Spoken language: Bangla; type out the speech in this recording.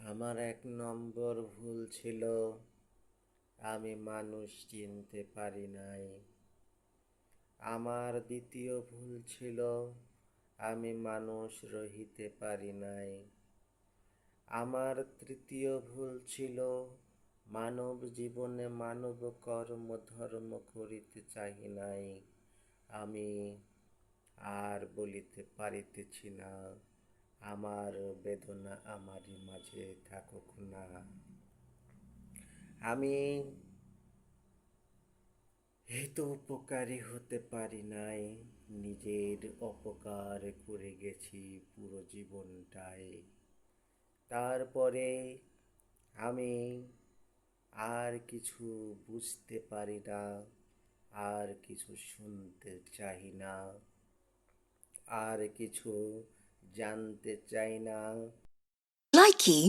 আমার ১ নম্বর ভুল ছিল আমি মানুষ চিনতে পারি নাই। আমার ২য় ভুল ছিল আমি মানুষ রহিতে পারি নাই। আমার ৩য় ভুল ছিল মানব জীবনে মানব কর্ম ধর্ম করিতে চাহি নাই। আমি আর বলিতে পারিতেছি না, আমার বেদনা আমারই মাঝে থাকুক না। আমি হিতোপকারী হতে পারি নাই, নিজের অপকার করে গেছি পুরো জীবনটাই। তারপরে আমি আর কিছু বুঝতে পারি না, আর কিছু শুনতে চাই না, আর কিছু জানতে চাই না। Likey